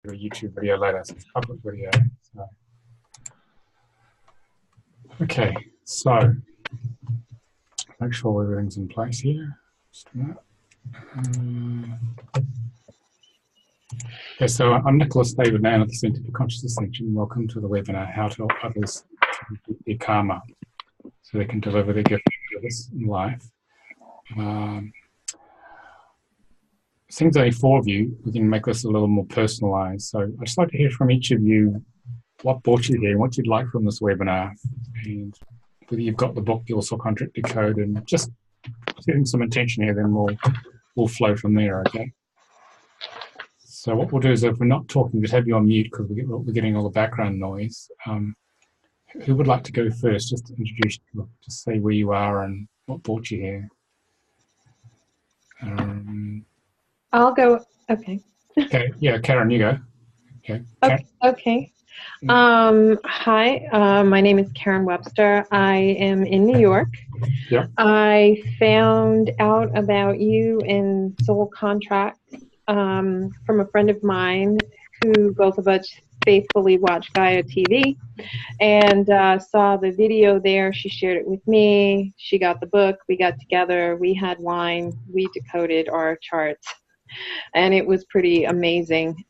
a YouTube video later, so it's a public video. So. Okay, so make sure everything's in place here. Just a minute. Okay, so I'm Nicolas David Ngan at the Centre for Consciousness section. Welcome to the webinar, How to Help Others to Complete Their Karma so they can deliver their gift of service in life. Since only 4 of you, we can make this a little more personalised. So I'd just like to hear from each of you what brought you here and what you'd like from this webinar, and whether you've got the book, Your Soul Contract Decode, and just setting some intention here, then we'll flow from there, okay? So what we'll do is, if we're not talking, just have you on mute because we're getting all the background noise. Who would like to go first? Just to introduce you, just say where you are and what brought you here. I'll go. Okay. Okay. Yeah, Karen, you go. Okay. Okay. Hi, my name is Karen Webster. I am in New York. Yeah. I found out about you and Soul Contract from a friend of mine who both of us faithfully watch Gaia TV, and saw the video there. She shared it with me. She got the book. We got together. We had wine. We decoded our charts, and it was pretty amazing.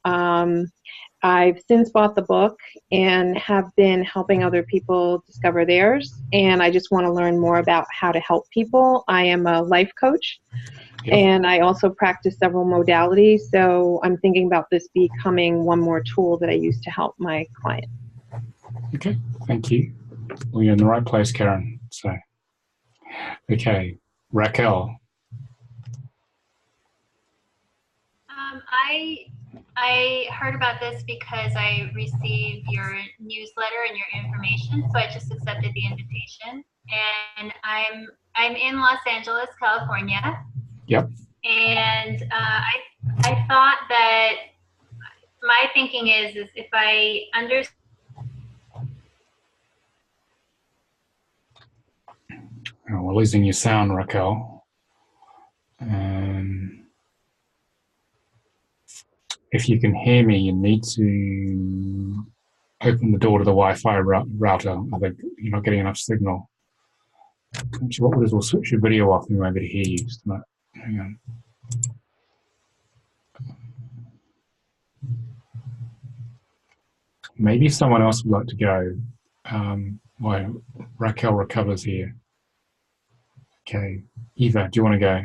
I've since bought the book and have been helping other people discover theirs, and I just want to learn more about how to help people. I am a life coach, and I also practice several modalities, so I'm thinking about this becoming one more tool that I use to help my client. Okay, thank you. Well, you're in the right place, Karen. So, okay, Raquel. I heard about this because I received your newsletter and your information, so I just accepted the invitation. And I'm in Los Angeles, California. Yep. And I thought that my thinking is if I understand. Oh, we're losing your sound, Raquel. If you can hear me, you need to open the door to the Wi-Fi router. I think you're not getting enough signal. What we'll do is we'll switch your video off and we'll be able to hear you. Just a minute. Hang on. Maybe someone else would like to go while Raquel recovers here. Okay. Eva, do you want to go?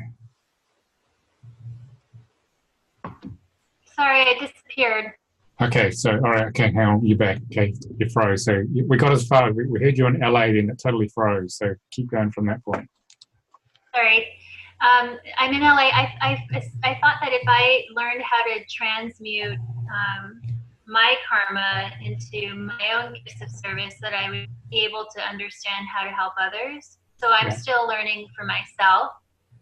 Sorry, I disappeared. Okay, so, all right, okay, hang on, you're back. Okay, you froze. So we got as far, we heard you in LA, then it totally froze. So keep going from that point. Sorry. I'm in LA. I thought that if I learned how to transmute my karma into my own gifts of service, that I would be able to understand how to help others. So I'm still learning for myself.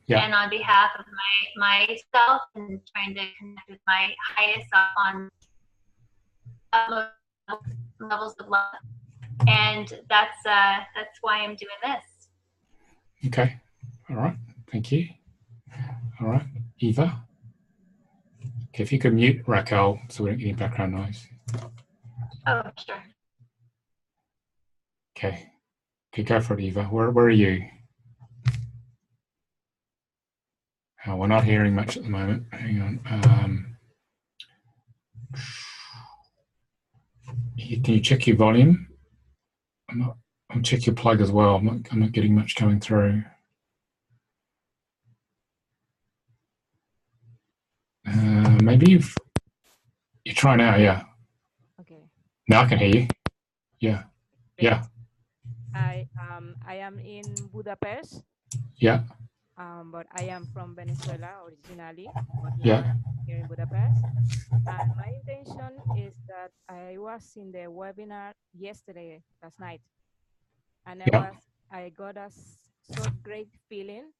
Yeah. And on behalf of myself, and trying to connect with my highest self on levels of love, and that's why I'm doing this. Okay, all right, thank you. All right, Eva. Okay, if you could mute Raquel so we don't get any background noise. Oh, sure. Okay, go for it, Eva. Where are you? We're not hearing much at the moment. Hang on. Can you check your volume? I'll check your plug as well. I'm not getting much coming through. Maybe you try now. Yeah. Okay. Now I can hear you. Yeah. Yeah. I am in Budapest. Yeah. But I am from Venezuela originally, but yeah. Here in Budapest. And my intention is that I was in the webinar last night, and I got a so great feeling,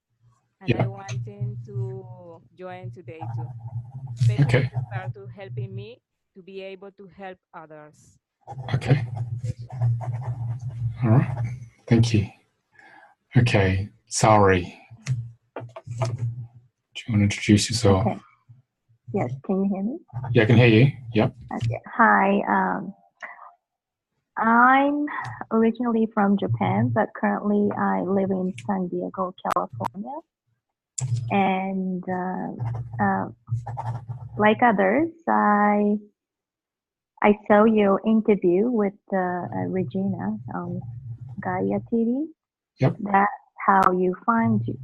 and I wanted to join today too. Okay. To start to helping me to be able to help others. Okay. All right. Thank you. Okay. Sorry. Do you want to introduce yourself? Okay. Yes, can you hear me? Yeah, I can hear you. Yep. Okay. Hi, I'm originally from Japan, but currently I live in San Diego, California. And like others, I saw your interview with Regina on Gaia TV. Yep. That's how you found you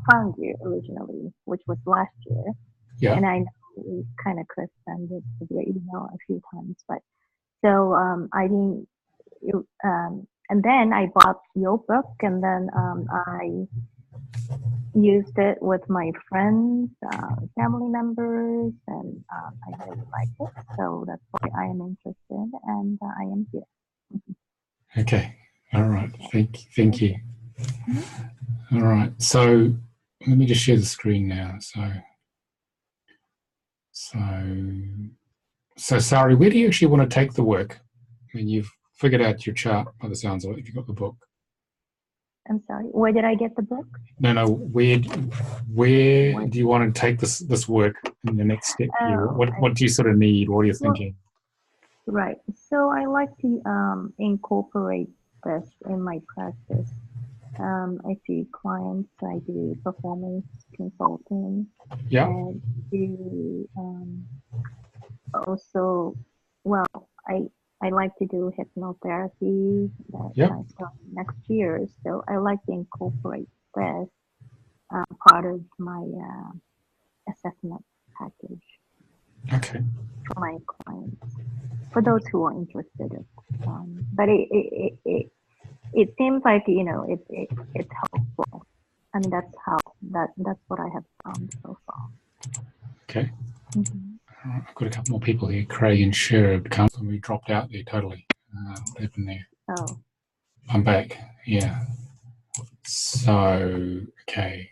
originally, which was last year. Yeah. And I know we kind of corresponded with your email a few times, but so I didn't. And then I bought your book, and then I used it with my friends, family members, and I really liked it. So that's why I am interested, and I am here. Okay. All right. Thank you. All right. So let me just share the screen now. So Sari, where do you actually want to take the work? I mean, you've figured out your chart by the sounds of it, if you've got the book. I'm sorry, where did I get the book? No, where do you want to take this work in the next step here? What do you sort of need? What are you thinking? Right. So I like to incorporate this in my practice. I see clients, I do performance consulting. Yeah. And do also, well, I like to do hypnotherapy that I start next year. So I like to incorporate this part of my assessment package. Okay. For my clients, for those who are interested. But it seems like, you know, it's helpful. I mean, that's what I have found so far. Okay. I've got a couple more people here. Craig and Cher have come, and we dropped out there totally. They've been there. Oh. I'm back. Yeah. So, okay.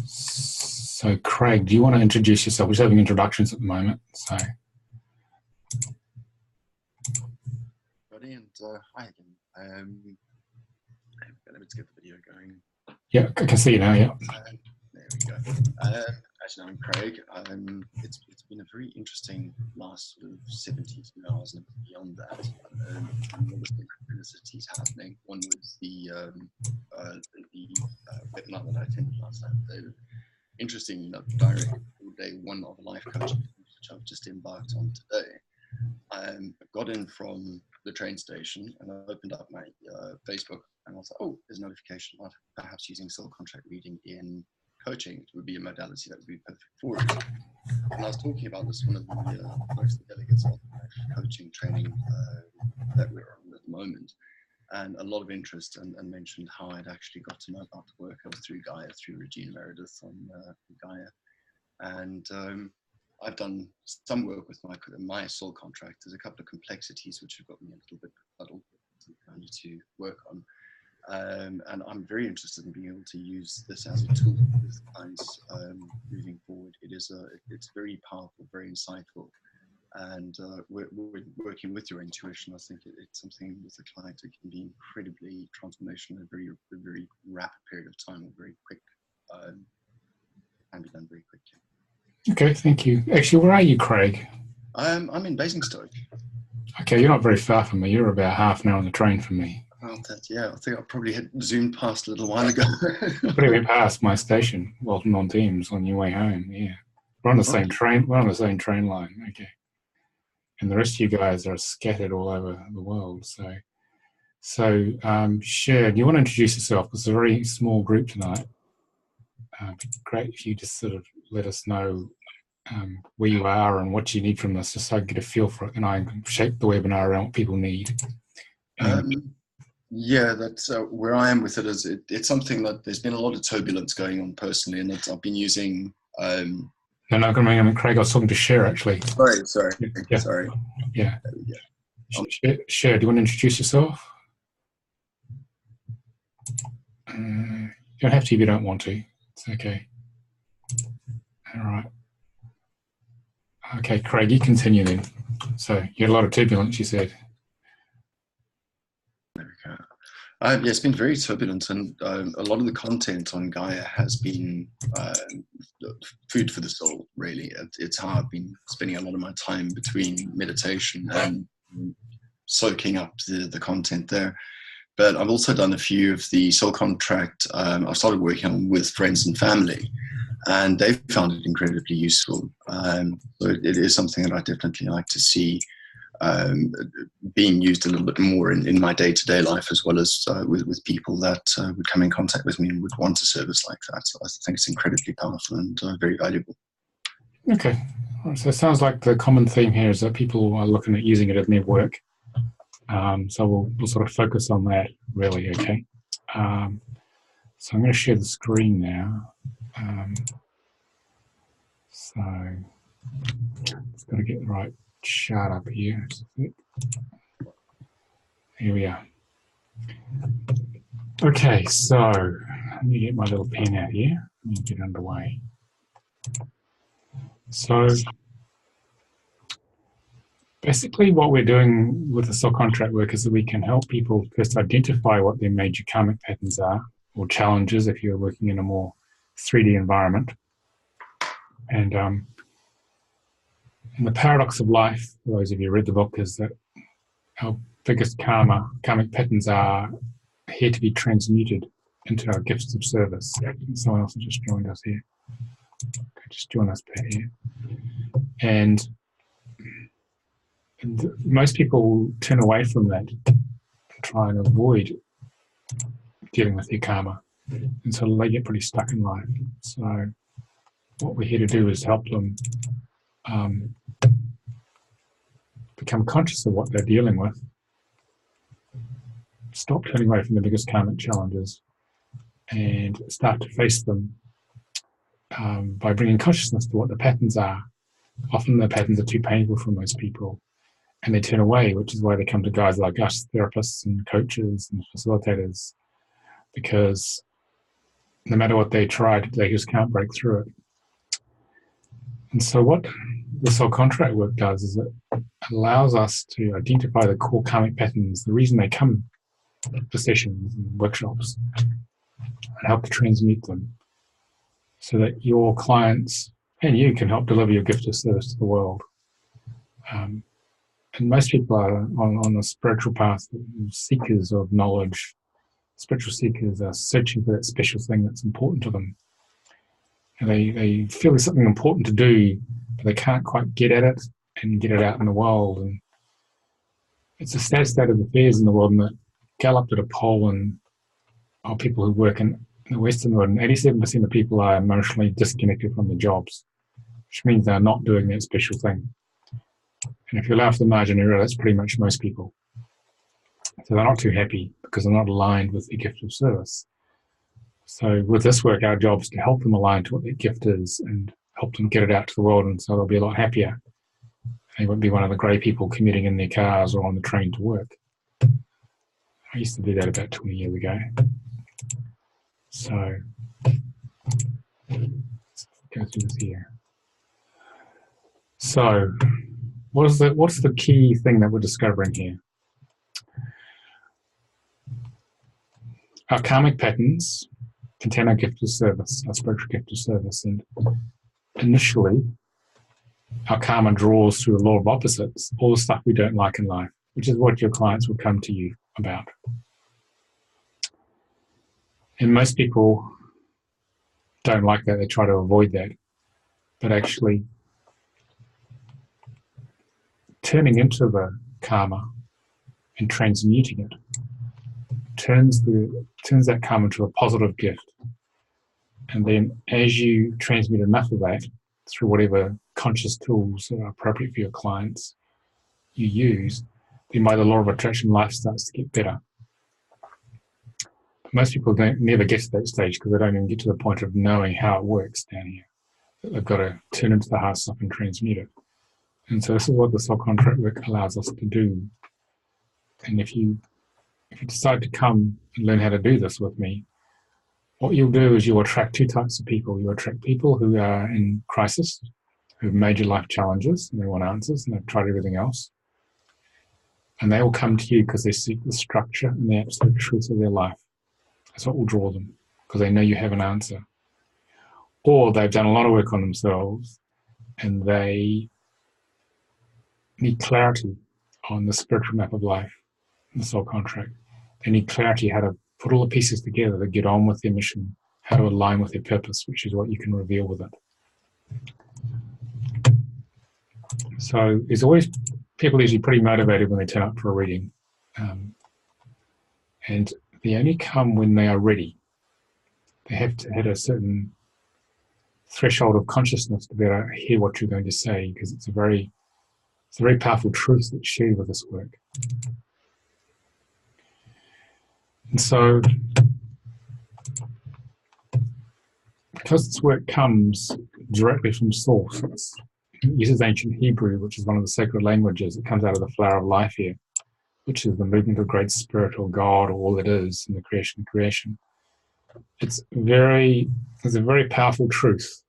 So, Craig, do you want to introduce yourself? We're just having introductions at the moment. So. And hi again. Let me just get the video going. Yeah, I can see you now. Yeah. There we go. Actually, I'm Craig. It's been a very interesting last sort of 72 hours and beyond that. And there was synchronicities happening. One was the webinar that I attended last night. So interesting, direct day one of life coaching, which I've just embarked on today. I got in from the train station and I opened up my Facebook and I was like, oh, there's a notification about perhaps using soul contract reading in coaching. It would be a modality that would be perfect for it. And I was talking about this one of the most delegates of coaching training that we're on at the moment, and a lot of interest, and mentioned how I'd actually got to know about the work of through Gaia, through Regina Meredith on Gaia. And I've done some work with my soul contract. There's a couple of complexities which have got me a little bit muddled, I need to work on. And I'm very interested in being able to use this as a tool with clients moving forward. It's very powerful, very insightful, and we're working with your intuition. I think it's something with a client that can be incredibly transformational in a very rapid period of time, or very quick, can be done very quickly. Okay, thank you. Actually, where are you, Craig? I'm in Basingstoke. Okay, you're not very far from me. You're about half an hour on the train from me. Well, yeah, I think I probably had zoomed past a little while ago. Probably went past my station, Walton on Thames, on your way home. Yeah, we're on the same train. We're on the same train line. Okay, and the rest of you guys are scattered all over the world. So, Cher, do you want to introduce yourself? It's a very small group tonight. It'd be great if you just sort of let us know where you are and what you need from us, just so I can get a feel for it, and I can shape the webinar around what people need. Yeah, that's where I am with it. Is it's something that there's been a lot of turbulence going on personally, and I've been using. No, Craig, I was talking to Cher actually. Sorry. Yeah. Sorry. Yeah. Cher, do you want to introduce yourself? You don't have to if you don't want to. It's okay. All right. Okay, Craig, you continue then. So you had a lot of turbulence, you said. There we go. Yeah, it's been very turbulent, and a lot of the content on Gaia has been food for the soul, really. It's how I've been spending a lot of my time between meditation and soaking up the content there. But I've also done a few of the soul contract I've started working on with friends and family, and they've found it incredibly useful. So it is something that I definitely like to see being used a little bit more in my day-to-day life, as well as with people that would come in contact with me and would want a service like that. So I think it's incredibly powerful and very valuable. Okay. So it sounds like the common theme here is that people are looking at using it in their work. So we'll sort of focus on that, really, okay? So I'm going to share the screen now. So just got to get the right chart up here. Here we are. Okay, so let me get my little pen out here. Let me get underway. So basically what we're doing with the soul contract work is that we can help people first identify what their major karmic patterns are, or challenges if you're working in a more 3D environment. And the paradox of life, for those of you who read the book, is that our biggest karmic patterns are here to be transmuted into our gifts of service. Someone else has just joined us here. Just join us back here. And most people turn away from that and try and avoid dealing with their karma. And so they get pretty stuck in life. So what we're here to do is help them become conscious of what they're dealing with, stop turning away from the biggest karmic challenges, and start to face them by bringing consciousness to what the patterns are. Often the patterns are too painful for most people, and they turn away, which is why they come to guys like us, therapists and coaches and facilitators, because no matter what they try, they just can't break through it. And so what the soul contract work does is it allows us to identify the core karmic patterns, the reason they come for sessions and workshops, and help to transmute them so that your clients and you can help deliver your gift of service to the world. And most people are on a spiritual path, seekers of knowledge. Spiritual seekers are searching for that special thing that's important to them. And they feel there's something important to do, but they can't quite get at it and get it out in the world. And it's a sad state of affairs in the world. And that Gallup did a poll of people who work in the Western world, and 87% of people are emotionally disconnected from their jobs, which means they're not doing that special thing. And if you allow for the margin error, that's pretty much most people. So they're not too happy because they're not aligned with their gift of service. So with this work, our job is to help them align to what their gift is and help them get it out to the world, and so they'll be a lot happier. They won't be one of the grey people commuting in their cars or on the train to work. I used to do that about 20 years ago. So let's go through this here. So what's the key thing that we're discovering here? Our karmic patterns contain our gift of service, our spiritual gift of service, and initially our karma draws through the law of opposites, all the stuff we don't like in life, which is what your clients will come to you about. And most people don't like that, they try to avoid that, but actually turning into the karma and transmuting it turns that karma into a positive gift. And then as you transmute enough of that through whatever conscious tools that are appropriate for your clients you use, then by the law of attraction, life starts to get better. But most people never get to that stage because they don't even get to the point of knowing how it works down here. They've got to turn into the hard stuff and transmute it. And so this is what the soul contract work allows us to do. And if you decide to come and learn how to do this with me, what you'll do is you'll attract two types of people. You'll attract people who are in crisis, who have major life challenges, and they want answers, and they've tried everything else. And they all come to you because they seek the structure and the absolute truth of their life. That's what will draw them, because they know you have an answer. Or they've done a lot of work on themselves and they need clarity on the spiritual map of life, the soul contract. They need clarity how to put all the pieces together to get on with their mission, how to align with their purpose, which is what you can reveal with it. So there's always, people are usually pretty motivated when they turn up for a reading. And they only come when they are ready. They have to hit a certain threshold of consciousness to be able to hear what you're going to say, because it's a very powerful truth that's shared with this work. And so, because this work comes directly from source, it uses ancient Hebrew, which is one of the sacred languages. It comes out of the flower of life here, which is the movement of great spirit or God or all it is in the creation of creation. It's a very powerful truth.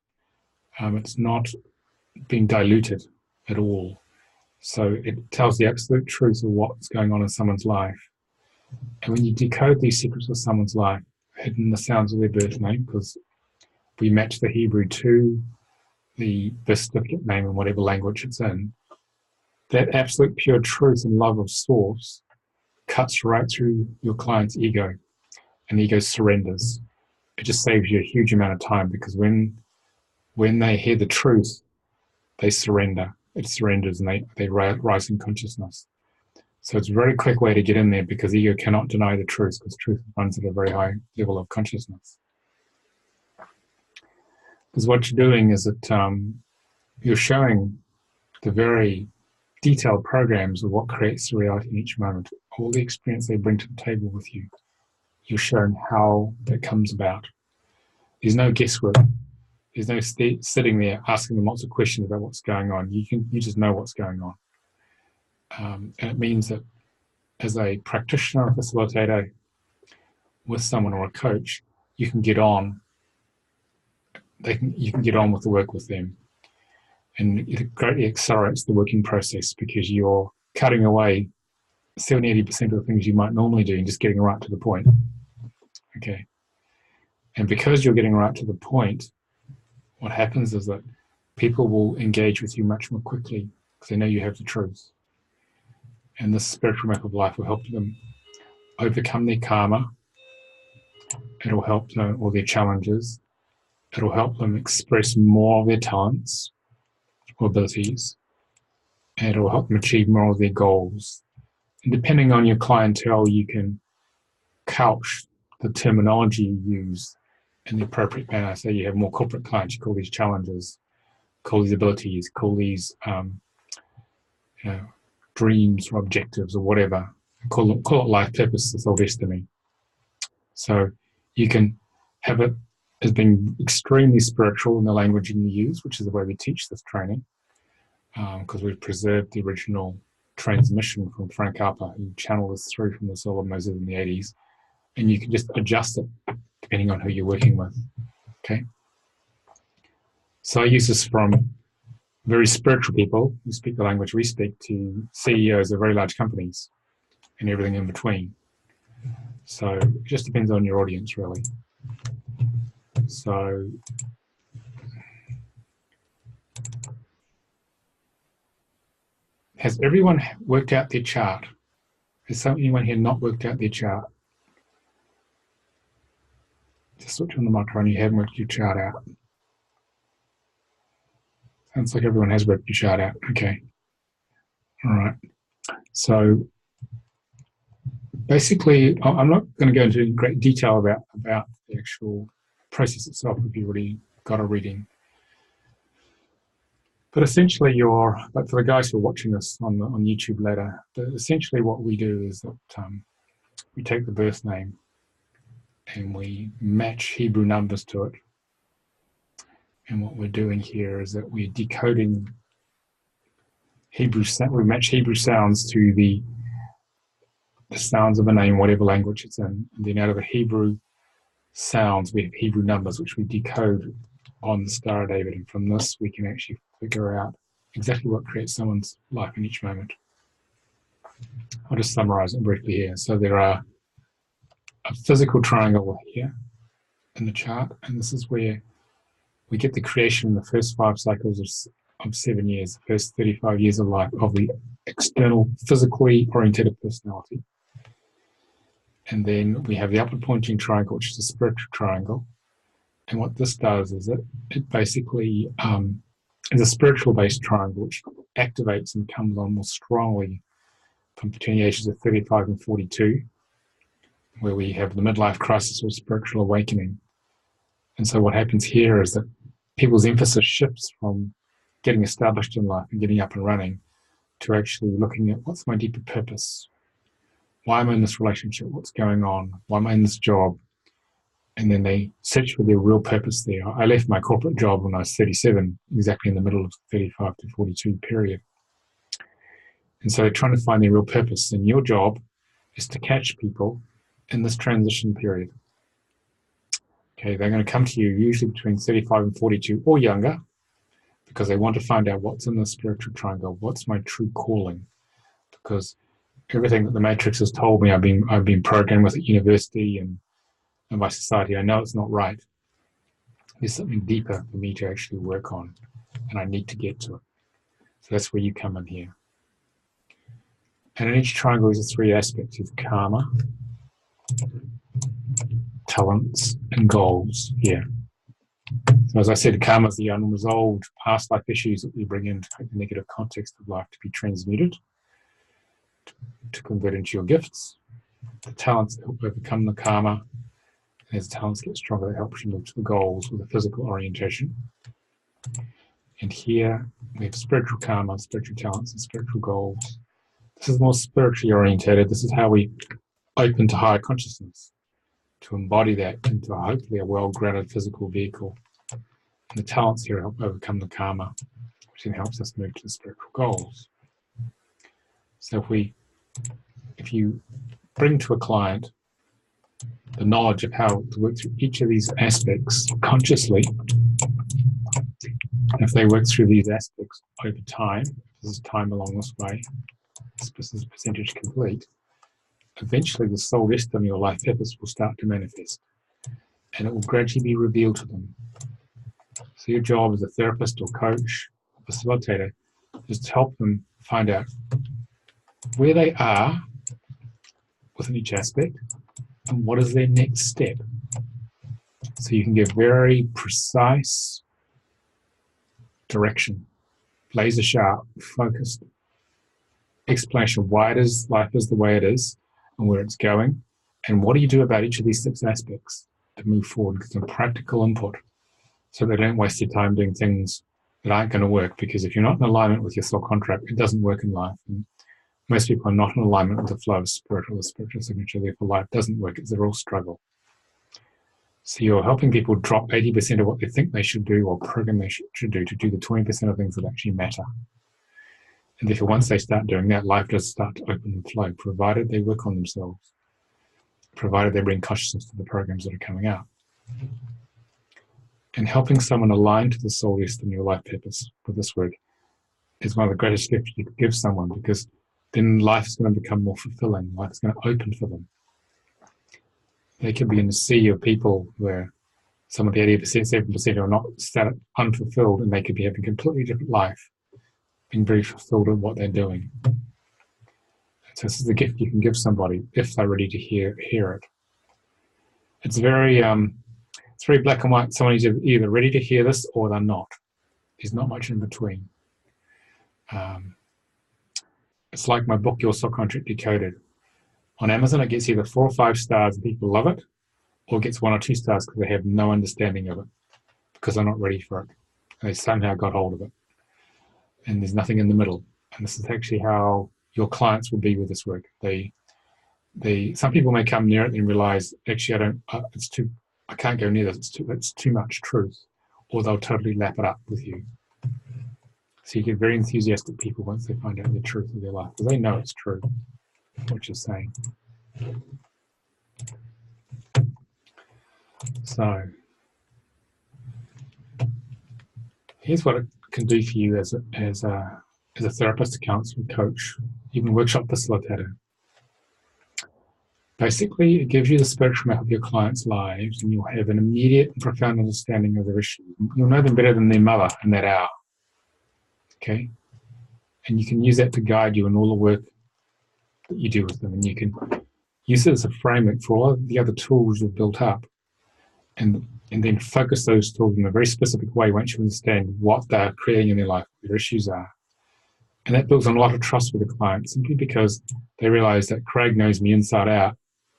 It's not being diluted at all. So it tells the absolute truth of what's going on in someone's life. And when you decode these secrets of someone's life, hidden the sounds of their birth name, because we match the Hebrew to the birth certificate name in whatever language it's in, that absolute pure truth and love of source cuts right through your client's ego, and the ego surrenders. It just saves you a huge amount of time, because when they hear the truth, they surrender. It surrenders and they rise in consciousness. So it's a very quick way to get in there, because ego cannot deny the truth, because truth runs at a very high level of consciousness. Because what you're doing is that you're showing the very detailed programs of what creates the reality in each moment, all the experience they bring to the table with you. You're showing how that comes about. There's no guesswork. There's no sitting there asking them lots of questions about what's going on. You just know what's going on. And it means that as a practitioner or facilitator with someone or a coach, you can get on. You can get on with the work with them. And it greatly accelerates the working process, because you're cutting away 70-80% of the things you might normally do and just getting right to the point. Okay. And because you're getting right to the point, what happens is that people will engage with you much more quickly, because they know you have the truth. And this spiritual map of life will help them overcome their karma. It'll help them all their challenges. It'll help them express more of their talents or abilities. And it'll help them achieve more of their goals. And depending on your clientele, you can couch the terminology you use in the appropriate manner. So you have more corporate clients, you call these challenges, call these abilities, call these dreams or objectives or whatever. Call it life purpose or destiny. So you can have it as being extremely spiritual in the language you use, which is the way we teach this training, because we've preserved the original transmission from Frank Upper, who channeled this through from the soul of Moses in the 80s, and you can just adjust it depending on who you're working with. Okay. So I use this from very spiritual people who speak the language we speak to CEOs of very large companies and everything in between. So it just depends on your audience, really. So has everyone worked out their chart? Has anyone here not worked out their chart? Just switch on the microphone, you haven't worked your chart out. Sounds like everyone has worked your chart out. Okay. All right. So basically, I'm not going to go into great detail about the actual process itself if you've already got a reading. But essentially, but for the guys who are watching this on YouTube later, essentially what we do is that we take the birth name and we match Hebrew numbers to it. And what we're doing here is that we're decoding Hebrew. We match Hebrew sounds to the sounds of a name, whatever language it's in. And then out of the Hebrew sounds, we have Hebrew numbers, which we decode on the Star of David. And from this, we can actually figure out exactly what creates someone's life in each moment. I'll just summarize it briefly here. So there are a physical triangle here in the chart, and this is where we get the creation in the first 5 cycles of 7 years, the first 35 years of life of the external, physically oriented personality. And then we have the upward pointing triangle, which is a spiritual triangle. And what this does is it basically is a spiritual based triangle which activates and comes on more strongly from between the ages of 35 and 42, where we have the midlife crisis or spiritual awakening. And so what happens here is that people's emphasis shifts from getting established in life and getting up and running to actually looking at what's my deeper purpose? Why am I in this relationship? What's going on? Why am I in this job? And then they search for their real purpose there. I left my corporate job when I was 37, exactly in the middle of the 35 to 42 period. And so they're trying to find their real purpose. And your job is to catch people in this transition period. Okay, they're going to come to you usually between 35 and 42 or younger, because they want to find out what's in the spiritual triangle, what's my true calling. Because everything that the Matrix has told me, I've been programmed with at university and by society, I know it's not right. There's something deeper for me to actually work on, and I need to get to it. So that's where you come in here. And in each triangle is 3 aspects of karma, talents, and goals here. So as I said, karma is the unresolved past life issues that we bring in to make the negative context of life to be transmuted, to convert into your gifts. The talents that help overcome the karma. As talents get stronger, that helps you move to the goals with a physical orientation. And here we have spiritual karma, spiritual talents, and spiritual goals. This is more spiritually orientated. This is how we open to higher consciousness, to embody that into hopefully a well-grounded physical vehicle. And the talents here help overcome the karma, which then helps us move to the spiritual goals. So if you bring to a client the knowledge of how to work through each of these aspects consciously, and if they work through these aspects over time, this is time along this way, this is percentage complete, eventually the soul destiny or life purpose will start to manifest, and it will gradually be revealed to them. So your job as a therapist or coach or facilitator is to help them find out where they are within each aspect and what is their next step. So you can give very precise direction, laser sharp, focused explanation of why life is the way it is and where it's going, and what do you do about each of these 6 aspects to move forward, get some practical input so they don't waste your time doing things that aren't going to work, because if you're not in alignment with your soul contract, it doesn't work in life. And most people are not in alignment with the flow of spirit or the spiritual signature, therefore life doesn't work. It's a real struggle. So you're helping people drop 80% of what they think they should do or program they should do to do the 20% of things that actually matter. And therefore once they start doing that, life does start to open and flow, provided they work on themselves, provided they bring consciousness to the programs that are coming out. And helping someone align to the soul destiny or life purpose with this work is one of the greatest gifts you could give someone, because then life is going to become more fulfilling. Life is going to open for them. They could be in a sea of people where some of the 80%, 7% are not unfulfilled, and they could be having a completely different life, being very fulfilled in what they're doing. So this is the gift you can give somebody if they're ready to hear it. It's very black and white. Someone is either ready to hear this or they're not. There's not much in between. It's like my book, Your Soul Contract Decoded. On Amazon, it gets either 4 or 5 stars and people love it, or it gets 1 or 2 stars because they have no understanding of it, because they're not ready for it. They somehow got hold of it. And there's nothing in the middle. And this is actually how your clients will be with this work. Some people may come near it and realize, actually, I can't go near this. It's too much truth. Or they'll totally lap it up with you. So you get very enthusiastic people once they find out the truth of their life, because they know it's true, what you're saying. So here's what it can do for you as a therapist, a counselor, coach, even workshop facilitator. Basically, it gives you the spectrum map of your clients' lives, and you'll have an immediate and profound understanding of their issues. You'll know them better than their mother in that hour. Okay? And you can use that to guide you in all the work that you do with them. And you can use it as a framework for all the other tools you've built up, and then focus those tools in a very specific way once you understand what they're creating in their life, what their issues are. And that builds on a lot of trust with the client, simply because they realize that Craig knows me inside out,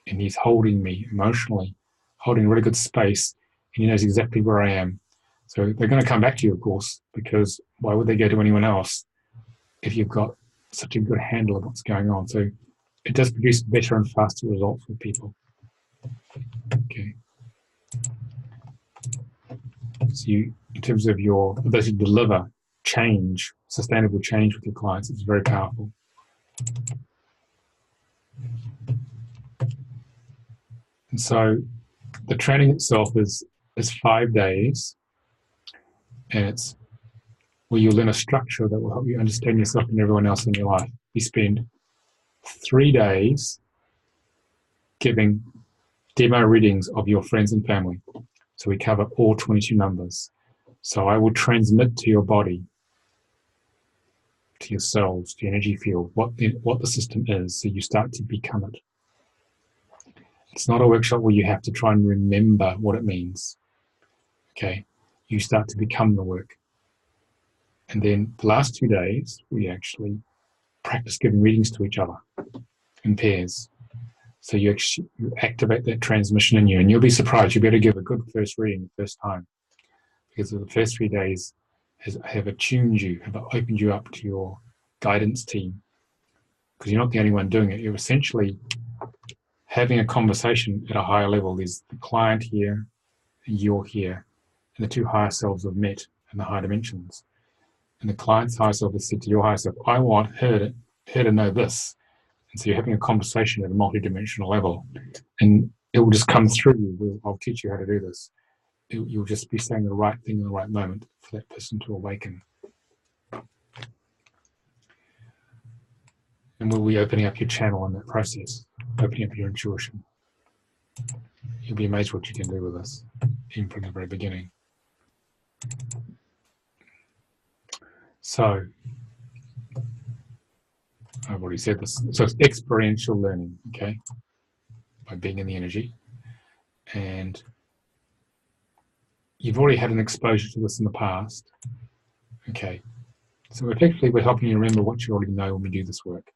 and he's holding me emotionally, holding a really good space, and he knows exactly where I am. So they're going to come back to you, of course, because why would they go to anyone else if you've got such a good handle of what's going on? So it does produce better and faster results with people. Okay. So you, in terms of your ability to deliver change, sustainable change with your clients, it's very powerful. And so the training itself is 5 days, and it's where you'll learn a structure that will help you understand yourself and everyone else in your life. We spend 3 days giving demo readings of your friends and family. So we cover all 22 numbers. So I will transmit to your body, to your cells, to your energy field, what the system is, so you start to become it. It's not a workshop where you have to try and remember what it means. Okay, you start to become the work. And then the last 2 days, we actually practice giving readings to each other in pairs. So you activate that transmission in you, and you'll be surprised. You'll be able to give a good first reading the first time, because the first 3 days have attuned you, have opened you up to your guidance team, because you're not the only one doing it. You're essentially having a conversation at a higher level. There's the client here, and you're here, and the two higher selves have met in the higher dimensions. And the client's higher self has said to your higher self, I want her to know this. And so you're having a conversation at a multidimensional level, and it will just come through you. I'll teach you how to do this. You'll just be saying the right thing in the right moment for that person to awaken. And we'll be opening up your channel in that process, opening up your intuition. You'll be amazed what you can do with this, even from the very beginning. So, I've already said this. So it's experiential learning, okay, by being in the energy. And you've already had an exposure to this in the past, okay. So effectively, we're helping you remember what you already know when we do this work.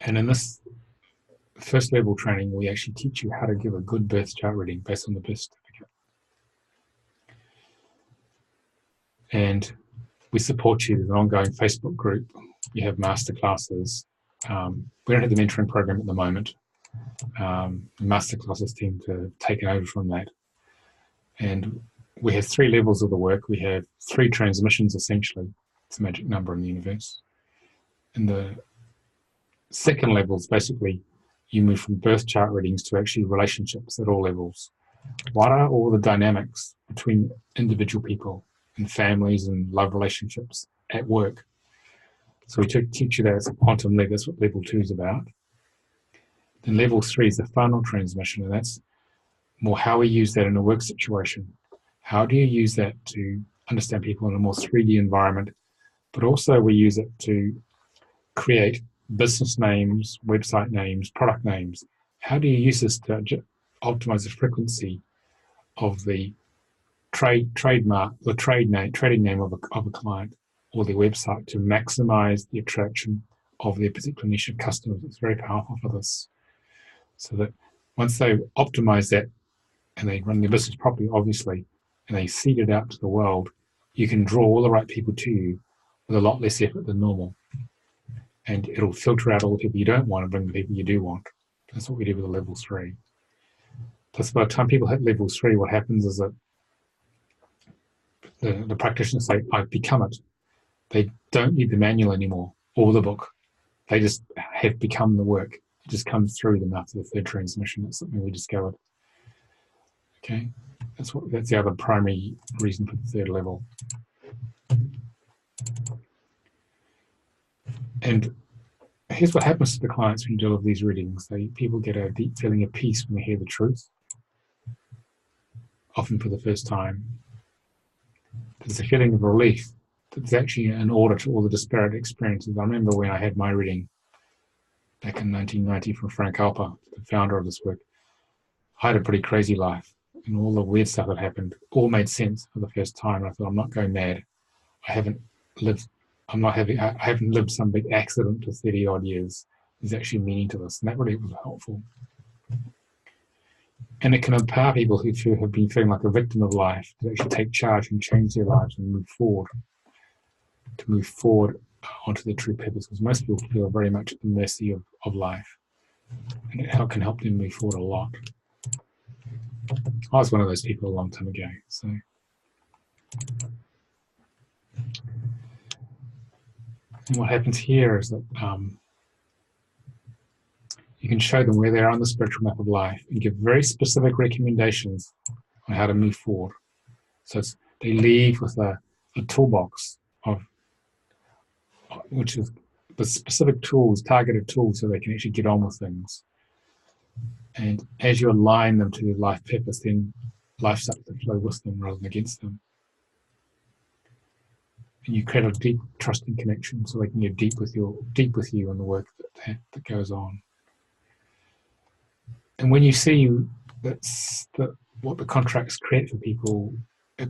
And in this first level training, we actually teach you how to give a good birth chart reading based on the birth certificate. And we support you. There's an ongoing Facebook group. We have master classes. We don't have the mentoring program at the moment. The master classes team to take over from that. And we have 3 levels of the work. We have 3 transmissions, essentially. It's a magic number in the universe. And the second level is basically you move from birth chart readings to actually relationships at all levels. What are all the dynamics between individual people and families and love relationships at work? So we teach you that as a quantum level. That's what level 2 is about. Then level 3 is the final transmission, and that's more how we use that in a work situation. How do you use that to understand people in a more 3D environment? But also we use it to create business names, website names, product names. How do you use this to optimize the frequency of the trademark, the trading name of a client or their website to maximize the attraction of their particular niche of customers? It's very powerful for this. So that once they optimize that and they run their business properly, obviously, and they seed it out to the world, you can draw all the right people to you with a lot less effort than normal. And it'll filter out all the people you don't want and bring the people you do want. That's what we do with the level 3. Plus, by the time people hit level 3, what happens is that the practitioners say, I've become it. They don't need the manual anymore or the book. They just have become the work. It just comes through them after the 3rd transmission. That's something we discovered. Okay, that's the other primary reason for the 3rd level. And here's what happens to the clients when you deliver these readings. People get a deep feeling of peace when they hear the truth, often for the first time. There's a feeling of relief that there's actually an order to all the disparate experiences. I remember when I had my reading back in 1990 from Frank Alper, the founder of this work. I had a pretty crazy life, and all the weird stuff that happened all made sense for the first time. I thought, I'm not going mad. I haven't lived some big accident for 30 odd years. There's actually meaning to this, and that really was helpful. And it can empower people who have been feeling like a victim of life to actually take charge and change their lives and move forward, onto their true purpose, because most people feel very much at the mercy of life, and it can help them move forward a lot. I was one of those people a long time ago, so. And what happens here is that you can show them where they are on the spiritual map of life and give very specific recommendations on how to move forward. So they leave with a toolbox which is the specific tools, targeted tools, so they can actually get on with things. And as you align them to their life purpose, then life starts to flow with them rather than against them. And you create a deep trusting connection so they can get deep with you in the work that goes on. And when you see what the contracts create for people, it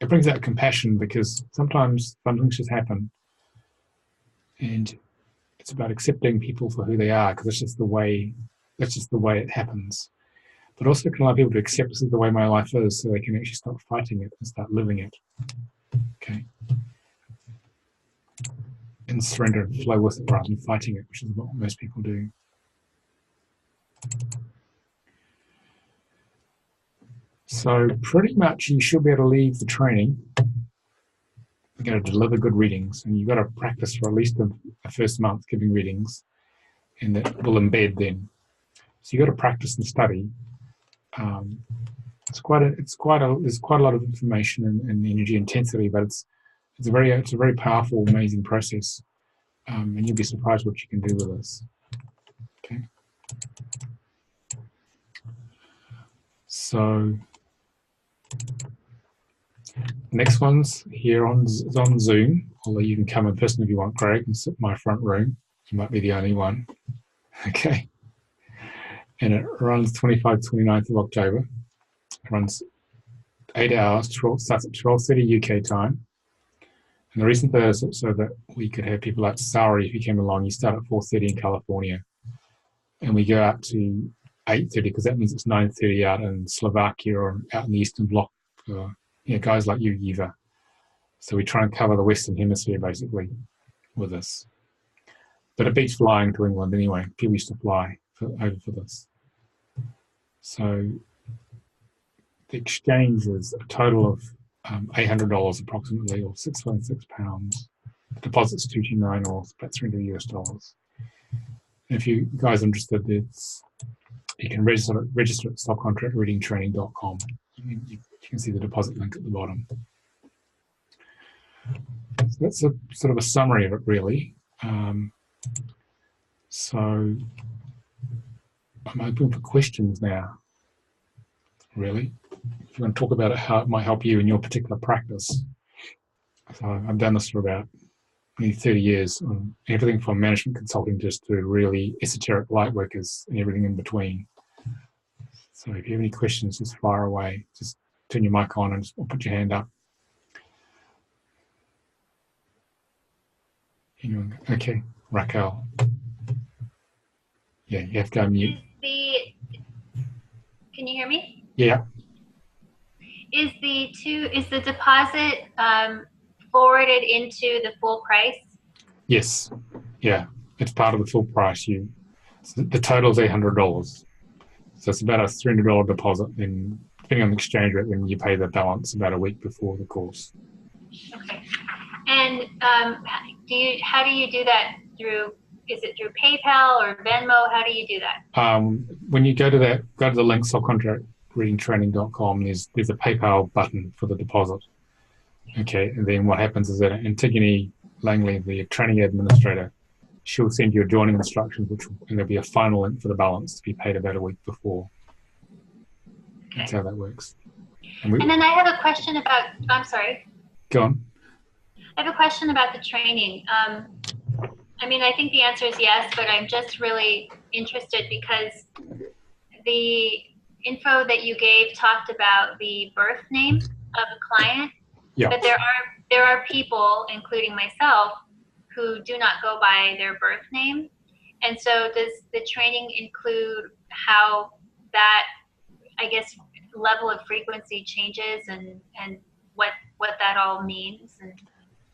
brings out compassion, because sometimes things just happen, and it's about accepting people for who they are, because that's just the way it happens. But also can allow people to accept this is the way my life is, so they can actually stop fighting it and start living it. Okay. And surrender and flow with it rather than fighting it, which is what most people do. So pretty much you should be able to leave the training. You're going to deliver good readings, and you've got to practice for at least the first month giving readings, and that will embed then. So you've got to practice and study. There's quite a lot of information and energy intensity, but it's a very powerful, amazing process, and you'll be surprised what you can do with this. Okay. So next one's here on Zoom, although you can come in person if you want, Greg, and sit in my front room. You might be the only one. Okay. And it runs 29th of October. It runs 8 hours, starts at 12:30 UK time. And the reason for that is so that we could have people like Sauri, if you came along, you start at 4:30 in California. And we go out to 8:30, because that means it's 9:30 out in Slovakia or out in the Eastern Bloc. Guys like you, Eva. So we try and cover the Western Hemisphere, basically, with this. But it beats flying to England anyway. People used to fly over for this. So the exchange is a total of $800 approximately, or £6.6. The deposit's $229, or about $300 US. And if you guys are interested, you can register at subcontractreadingtraining.com. You can see the deposit link at the bottom. So that's a sort of a summary of it, really. So I'm open for questions now, really. If you want to talk about how it might help you in your particular practice. So I've done this for about nearly 30 years, on everything from management consulting just to really esoteric light workers and everything in between. So if you have any questions, just fire away. Just turn your mic on and just put your hand up. Anyone? Okay, Raquel. Yeah, you have to unmute. Can you hear me? Yeah. Is the deposit forwarded into the full price? Yes. Yeah, it's part of the full price. The total is $800. So it's about a $300 deposit, and depending on the exchange rate, then you pay the balance about a week before the course. Okay. And how do you do that is it through PayPal or Venmo? How do you do that? When you go to the link, subcontractreadingtraining.com, there's a PayPal button for the deposit. Okay, and then what happens is that Antigone Langley, the training administrator, she'll send you a joining instructions, and there'll be a final link for the balance to be paid about a week before. Okay. That's how that works. And then I have a question about, I'm sorry. Go on. I have a question about the training. I mean, I think the answer is yes, but I'm just really interested because the info that you gave talked about the birth name of a client, yeah. But there are people, including myself, who do not go by their birth name. And so does the training include how that, I guess, level of frequency changes and what that all means?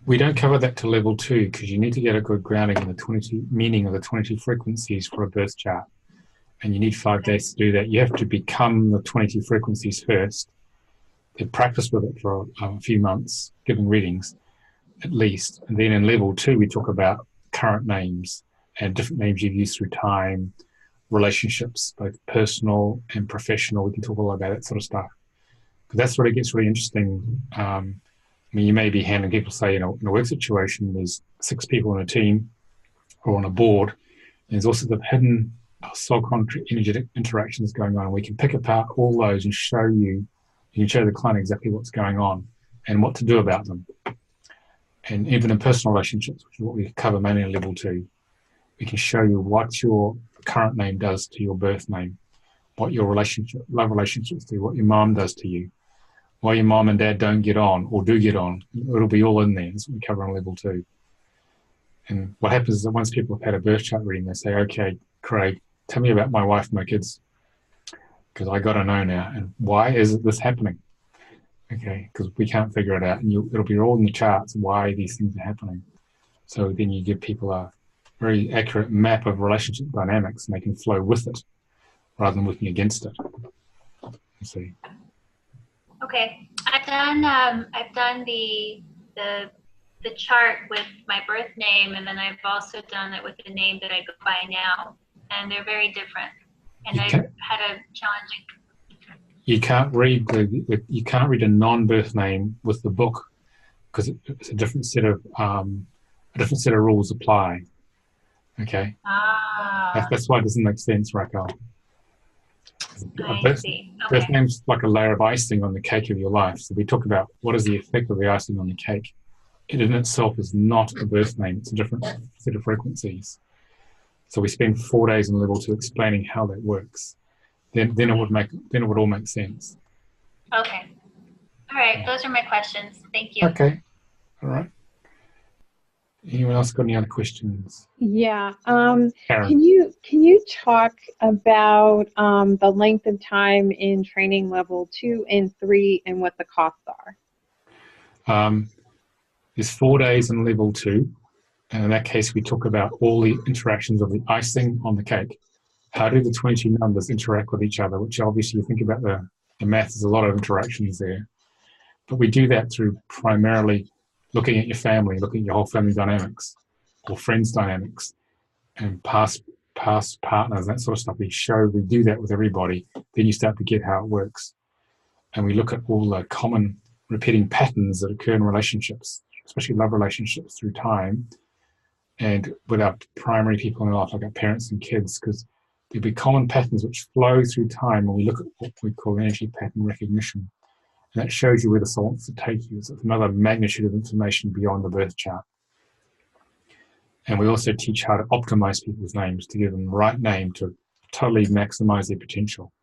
We don't cover that to level 2 because you need to get a good grounding in the 22 meaning of the 22 frequencies for a birth chart. And you need 5 days to do that. You have to become the 22 frequencies first. They practice with it for a few months, giving readings at least. And then in level 2, we talk about current names and different names you've used through time, relationships, both personal and professional. We can talk all about that sort of stuff. But that's where it gets really interesting. I mean, you may be handling people, say, in a work situation, there's 6 people on a team or on a board. And there's also the hidden soul energetic interactions going on. We can pick apart all those and show you can show the client exactly what's going on and what to do about them. And even in personal relationships, which is what we cover mainly in level 2, we can show you what your current name does to your birth name, what your love relationships do, what your mom does to you, why your mom and dad don't get on or do get on. It'll be all in there. That's what we cover on level 2. And what happens is that once people have had a birth chart reading, they say, okay, Craig, tell me about my wife and my kids, because I got to know now. And why is this happening? Okay, because we can't figure it out. And it'll be all in the charts why these things are happening. So then you give people a very accurate map of relationship dynamics, and they can flow with it rather than working against it. You see. Okay, I've done the chart with my birth name, and then I've also done it with the name that I go by now, and they're very different. And I've had a challenging. You can't read a non-birth name with the book because it's a different set of rules apply. Okay. That's why it doesn't make sense, Raquel. I see. Okay. Birth name's like a layer of icing on the cake of your life. So we talk about what is the effect of the icing on the cake. It in itself is not a birth name. It's a different set of frequencies. So we spend 4 days on level 2 explaining how that works. Then it would all make sense. Okay. All right. Those are my questions. Thank you. Okay. All right. Anyone else got any other questions? Yeah. Karen. Can you talk about the length of time in training level 2 and 3 and what the costs are? There's 4 days in level 2. And in that case, we talk about all the interactions of the icing on the cake. How do the 22 numbers interact with each other? Which obviously, you think about the math, there's a lot of interactions there. But we do that through primarily looking at your family, looking at your whole family dynamics or friends dynamics and past partners, that sort of stuff. We do that with everybody. Then you start to get how it works. And we look at all the common repeating patterns that occur in relationships, especially love relationships through time. And with our primary people in life, like our parents and kids, because there'll be common patterns which flow through time when we look at what we call energy pattern recognition. And that shows you where the soul wants to take you. So it's another magnitude of information beyond the birth chart. And we also teach how to optimize people's names, to give them the right name to totally maximize their potential.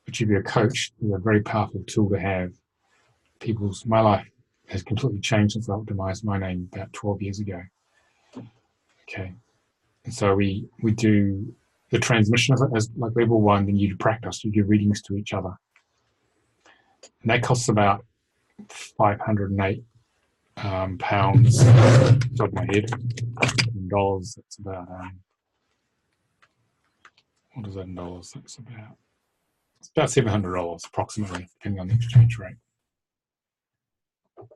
Which if you're a coach, is a very powerful tool to have. My life has completely changed since I optimized my name about 12 years ago. Okay, and so we do the transmission of it as like level 1, then you practice, you give readings to each other. And that costs about £508 top of my head, in dollars, that's about, what is that in dollars? It's about $700 approximately, depending on the exchange rate.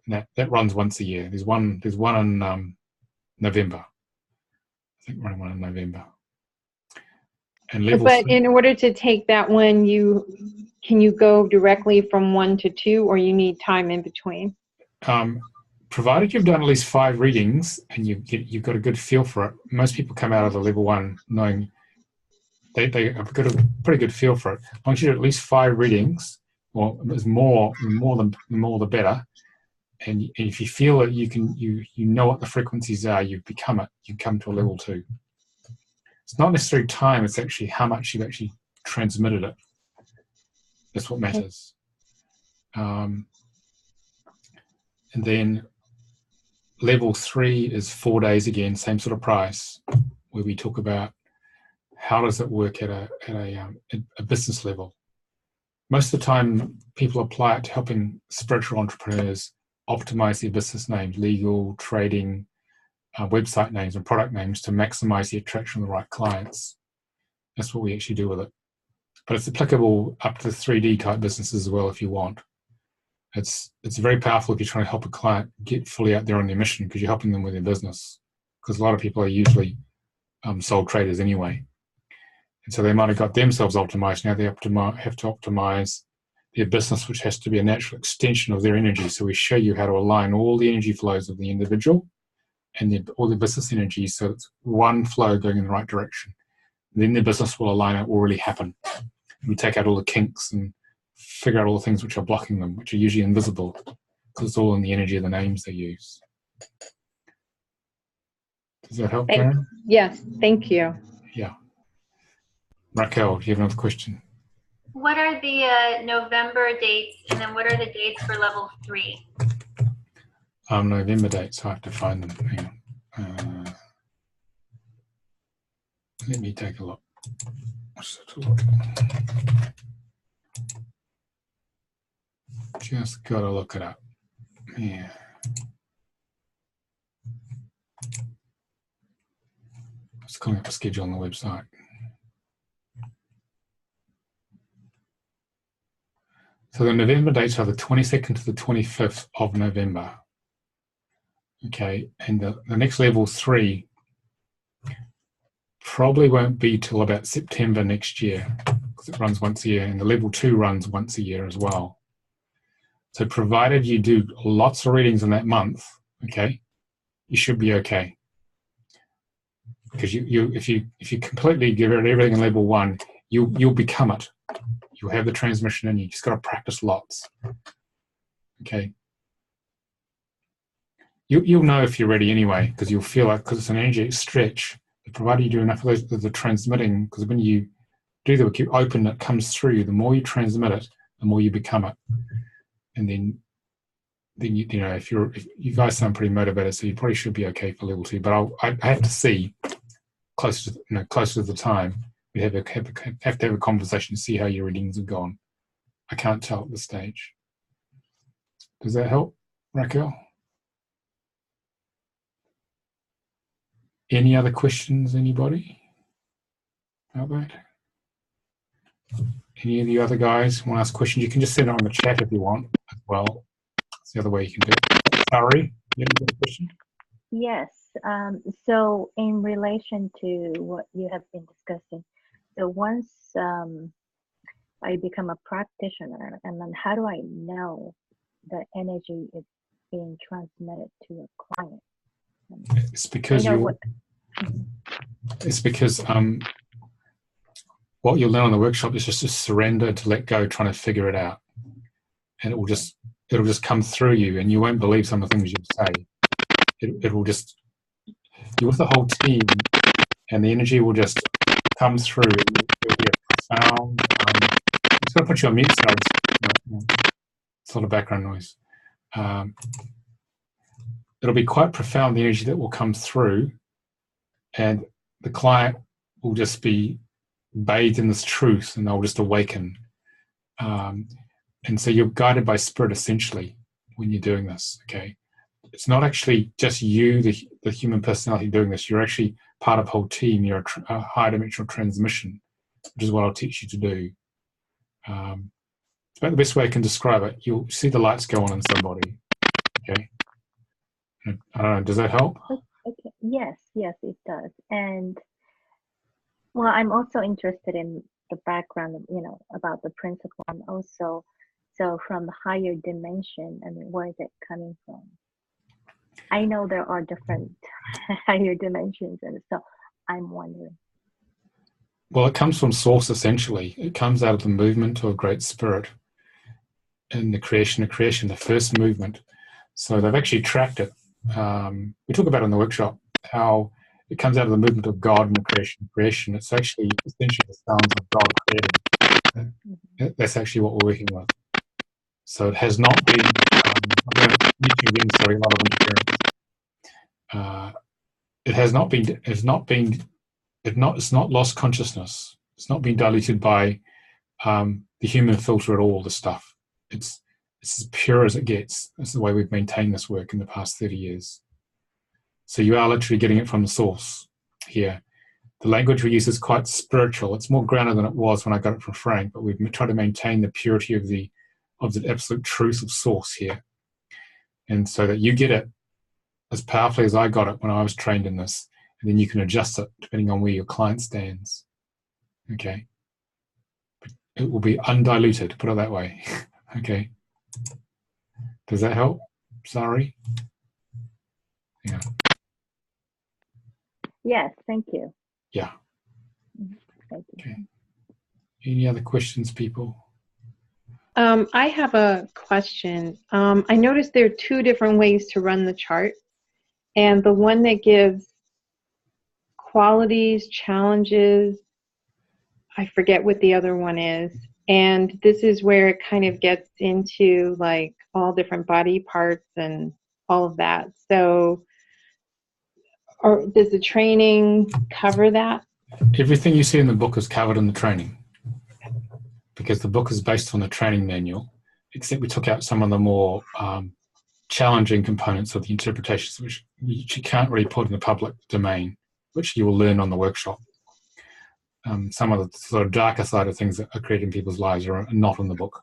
And that runs once a year. There's one in November. I think running one in November. And but in order to take that one, can you go directly from 1 to 2, or you need time in between? provided you've done at least 5 readings and you've got a good feel for it, most people come out of the level 1 knowing they have got a pretty good feel for it. Once you do at least 5 readings, well, there's more the better. And if you feel that you know what the frequencies are, you've become it. You come to a level 2. It's not necessarily time; it's actually how much you've actually transmitted it. That's what matters. And then level 3 is 4 days again, same sort of price, where we talk about how does it work at a business level. Most of the time, people apply it to helping spiritual entrepreneurs optimize their business names, legal, trading, website names, and product names to maximize the attraction of the right clients. That's what we actually do with it. But it's applicable up to 3D type businesses as well if you want. It's very powerful if you're trying to help a client get fully out there on their mission because you're helping them with their business. Because a lot of people are usually sole traders anyway. And so they might have got themselves optimized. Now they have to optimize their business, which has to be a natural extension of their energy. So we show you how to align all the energy flows of the individual and all the business energy so it's one flow going in the right direction. And then the business will align, it will really happen. And we take out all the kinks and figure out all the things which are blocking them, which are usually invisible because it's all in the energy of the names they use. Does that help, Karen? Yes, thank you. Yeah. Raquel, do you have another question? What are the November dates, and then what are the dates for level 3? November dates, I have to find them. Hang on. Let me take a look. Just got to look it up. Yeah. Just calling up a schedule on the website. So the November dates are the 22nd to the 25th of November. Okay, and the next level 3 probably won't be till about September next year because it runs once a year, and the level 2 runs once a year as well. So provided you do lots of readings in that month, okay, you should be okay. Because if you completely give it everything in level 1, you'll become it. You'll have the transmission in you. You just got to practice lots. Okay. You'll know if you're ready anyway, because you'll feel like, because it's an energetic stretch, provided you do enough of the transmitting, because when you do the work, you open, it comes through you. The more you transmit it, the more you become it. And then you know, if you guys sound pretty motivated, so you probably should be okay for level 2. But I have to see closer to the time. We have to have a conversation to see how your readings have gone. I can't tell at this stage. Does that help, Raquel? Any other questions, anybody out there? Any of the other guys want to ask questions? You can just send it on the chat if you want as well. That's the other way you can do it. Sorry, you have a question? Yes. So in relation to what you have been discussing, so once I become a practitioner, and then how do I know the energy is being transmitted to a client? It's because what you'll learn on the workshop is just to surrender, to let go, trying to figure it out, and it'll just come through you, and you won't believe some of the things you say. It will just, you're with the whole team, and the energy will just come through. It'll be a profound. I'm just going to put you on mute, so it's a lot of background noise. It'll be quite profound, the energy that will come through, and the client will just be bathed in this truth, and they'll just awaken. And so you're guided by spirit essentially when you're doing this. Okay, it's not actually just you, the human personality, doing this. You're actually part of a whole team. You're a high dimensional transmission, which is what I'll teach you to do. It's about the best way I can describe it. You'll see the lights go on in somebody. Okay, I don't know. Does that help? Okay. Yes, it does. And well, I'm also interested in the background, about the principle, and also, so from the higher dimension, I mean, where is it coming from? I know there are different higher dimensions, and so I'm wondering. Well, it comes from source, essentially. It comes out of the movement of a great spirit in the creation of creation, the first movement. So they've actually tracked it. We talk about it in the workshop, how it comes out of the movement of God in the creation of creation. It's actually essentially the sounds of God created. That's actually what we're working with. So it has not been, I'm going to mention again, sorry, a lot of interference. It has not been, it's not lost consciousness. It's not been diluted by the human filter at all, the stuff. It's as pure as it gets. That's the way we've maintained this work in the past 30 years. So you are literally getting it from the source here. The language we use is quite spiritual. It's more grounded than it was when I got it from Frank, but we've tried to maintain the purity of the absolute truth of source here. And so that you get it as powerfully as I got it when I was trained in this, and then you can adjust it depending on where your client stands. Okay. But it will be undiluted, put it that way. Okay. Does that help? Sorry. Yeah. Yes, thank you. Yeah. Thank you. Okay. Any other questions, people? I have a question. I noticed there are two different ways to run the chart, and the one that gives qualities, challenges, I forget what the other one is. And this is where it kind of gets into like all different body parts and all of that. So, or does the training cover that? Everything you see in the book is covered in the training, because the book is based on the training manual, except we took out some of the more challenging components of the interpretations, which you can't really put in the public domain, which you will learn on the workshop. Some of the sort of darker side of things that are creating people's lives are not in the book,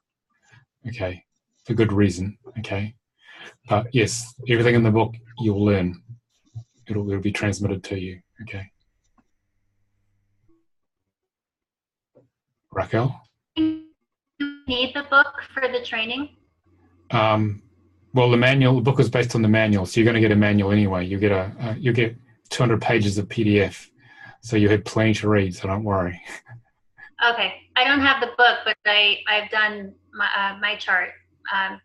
okay, for good reason, okay. But yes, everything in the book you'll learn. It'll be transmitted to you, okay. Raquel? Need the book for the training? Well, the book is based on the manual, so you're going to get a manual anyway. You get 200 pages of PDF, so you had plenty to read. So don't worry. Okay, I don't have the book, but I've done my chart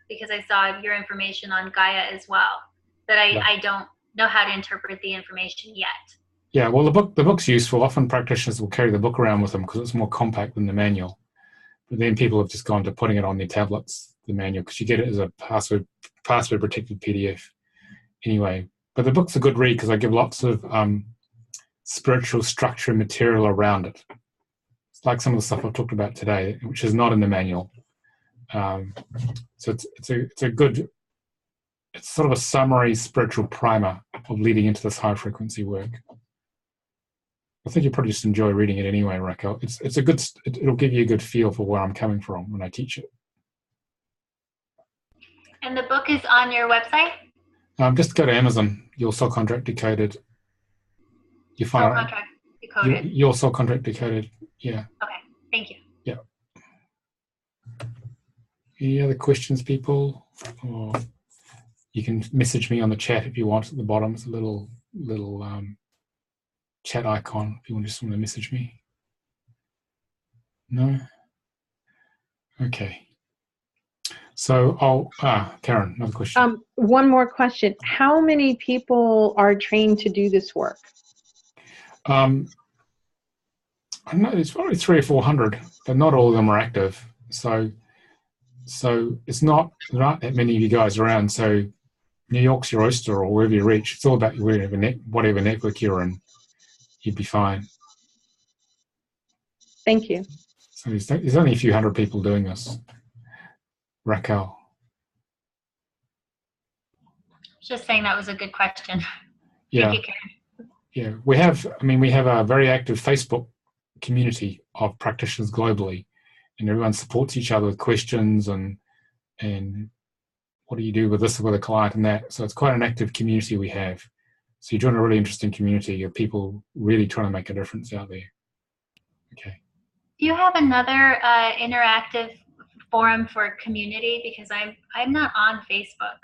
because I saw your information on Gaia as well. But I don't know how to interpret the information yet. Yeah, well, the book's useful. Often practitioners will carry the book around with them because it's more compact than the manual. But then people have just gone to putting it on their tablets, the manual, because you get it as a password protected PDF anyway. But the book's a good read because I give lots of spiritual structure and material around it. It's like some of the stuff I've talked about today, which is not in the manual. So it's a good, it's sort of a summary spiritual primer of leading into this high frequency work. I think you'll probably just enjoy reading it anyway, Raquel. It'll give you a good feel for where I'm coming from when I teach it. And the book is on your website? Just go to Amazon. Your Soul Contract Decoded. You find Soul Contract Decoded. Your Soul Contract Decoded. Yeah. Okay. Thank you. Yeah. Any other questions, people? Or you can message me on the chat if you want. At the bottom, it's a little chat icon if you just want to message me. No? Okay. So Karen, another question. One more question. How many people are trained to do this work? I know it's probably 300 or 400, but not all of them are active. So it's not that many of you guys around. So New York's your oyster, or wherever you reach. It's all about whatever network you're in. You'd be fine. Thank you. So there's only a few hundred people doing this. Raquel. Just saying that was a good question. Yeah. Thank you, Karen. Yeah, we have a very active Facebook community of practitioners globally, and everyone supports each other with questions and what do you do with this with a client and that. So it's quite an active community we have. So you join a really interesting community of people really trying to make a difference out there. Okay. Do you have another interactive forum for community? Because I'm not on Facebook.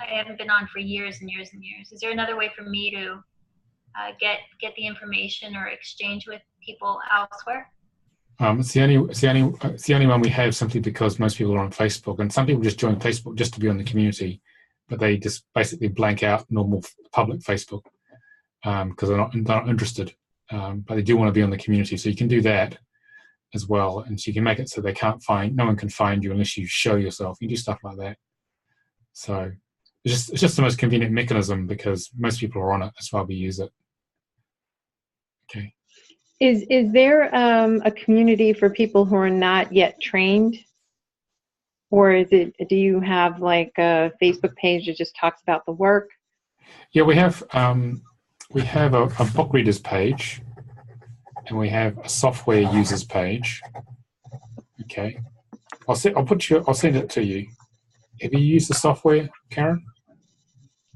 I haven't been on for years and years and years. Is there another way for me to get the information or exchange with people elsewhere? It's the only one we have, simply because most people are on Facebook, and some people just join Facebook just to be on the community, but they just basically blank out normal public Facebook because they're not interested, but they do want to be on the community. So you can do that as well, and so you can make it so no one can find you unless you show yourself. You do stuff like that. So it's just the most convenient mechanism because most people are on it. That's why we use it. Okay. Is there a community for people who are not yet trained, or do you have like a Facebook page that just talks about the work? Yeah, we have a book readers page, and we have a software users page. Okay, I'll send it to you. Have you used the software, Karen?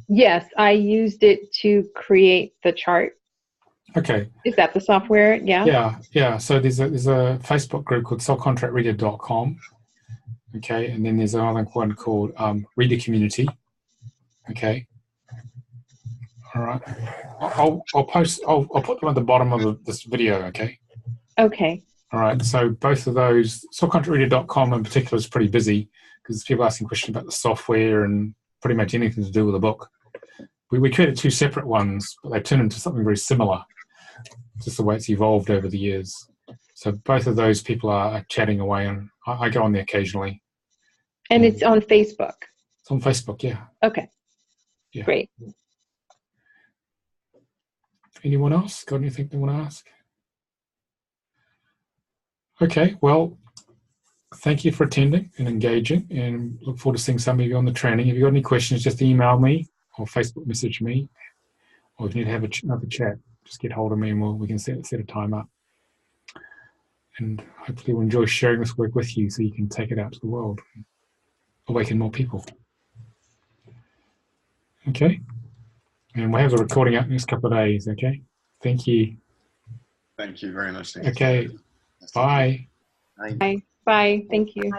Yes, I used it to create the chart. Okay. Is that the software? Yeah. Yeah. So there's a Facebook group called cellcontractreader.com. Okay, and then there's another one called Reader Community. Okay. All right. I'll put them at the bottom of this video. Okay. Okay. All right. So both of those, cellcontractreader.com in particular is pretty busy because people asking questions about the software and pretty much anything to do with the book. We created two separate ones, but they turned into something very similar. Just the way it's evolved over the years. So both of those people are chatting away, and I go on there occasionally. And it's on Facebook? It's on Facebook, yeah. Okay. Yeah. Great. Anyone else got anything they want to ask? Okay, well, thank you for attending and engaging, and look forward to seeing some of you on the training. If you've got any questions, just email me or Facebook message me, or if you need to have another chat, just get hold of me and we can set a time up. And hopefully we'll enjoy sharing this work with you so you can take it out to the world, awaken more people. Okay? And we'll have the recording out in the next couple of days, okay? Thank you. Thank you very much. Nicolas. Okay. Bye. Bye. Bye. Bye. Thank you.